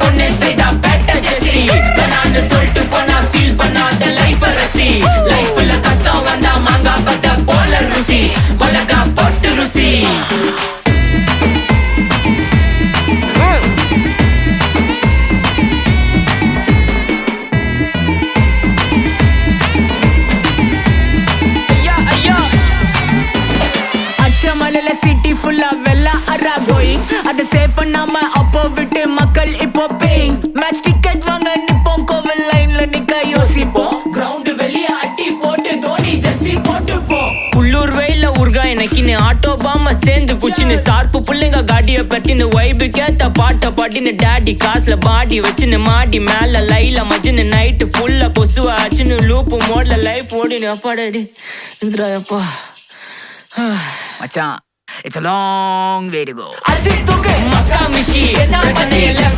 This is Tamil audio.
பொண்ணு செய்தா பேட்ட ஜெசி நான் சொல்லிட்டு போனா ஃபீல் பண்ணாத லைஃப் ரசி லைஃப்ல கஷ்டம் வந்தா மாங்கா பத்த போல ருசி பலகா போட்டு ருசி மலையில சிட்டி ஃபுல்லா வெள்ளா அரா கோயிங் அதை சேவ் பண்ணாம அப்போ விட்டு மக்கள் இப்போ பேயிங் மேட்ச் டிக்கெட் வாங்க நிப்போம் கோவில் லைன்ல நிக்க யோசிப்போம் கிரவுண்ட் வெளிய அட்டி போட்டு தோனி ஜெர்சி போட்டு போ உள்ளூர் வெயில ஊர்கா எனக்குன்னு ஆட்டோ பாம சேர்ந்து குச்சின்னு சார்பு புள்ளைங்க காடிய பட்டின்னு வைபு கேத்த பாட்ட பாட்டின்னு டாடி காசுல பாடி வச்சுன்னு மாடி மேல லைல மஜின்னு நைட்டு ஃபுல்லா கொசுவா ஆச்சுன்னு லூப்பு மோட்ல லைஃப் ஓடினு அப்பாடாடி இந்திராயப்பா மச்சான், it's a long way to go. Ajith தூக்கு மக்கா மிஷி பிரச்சனை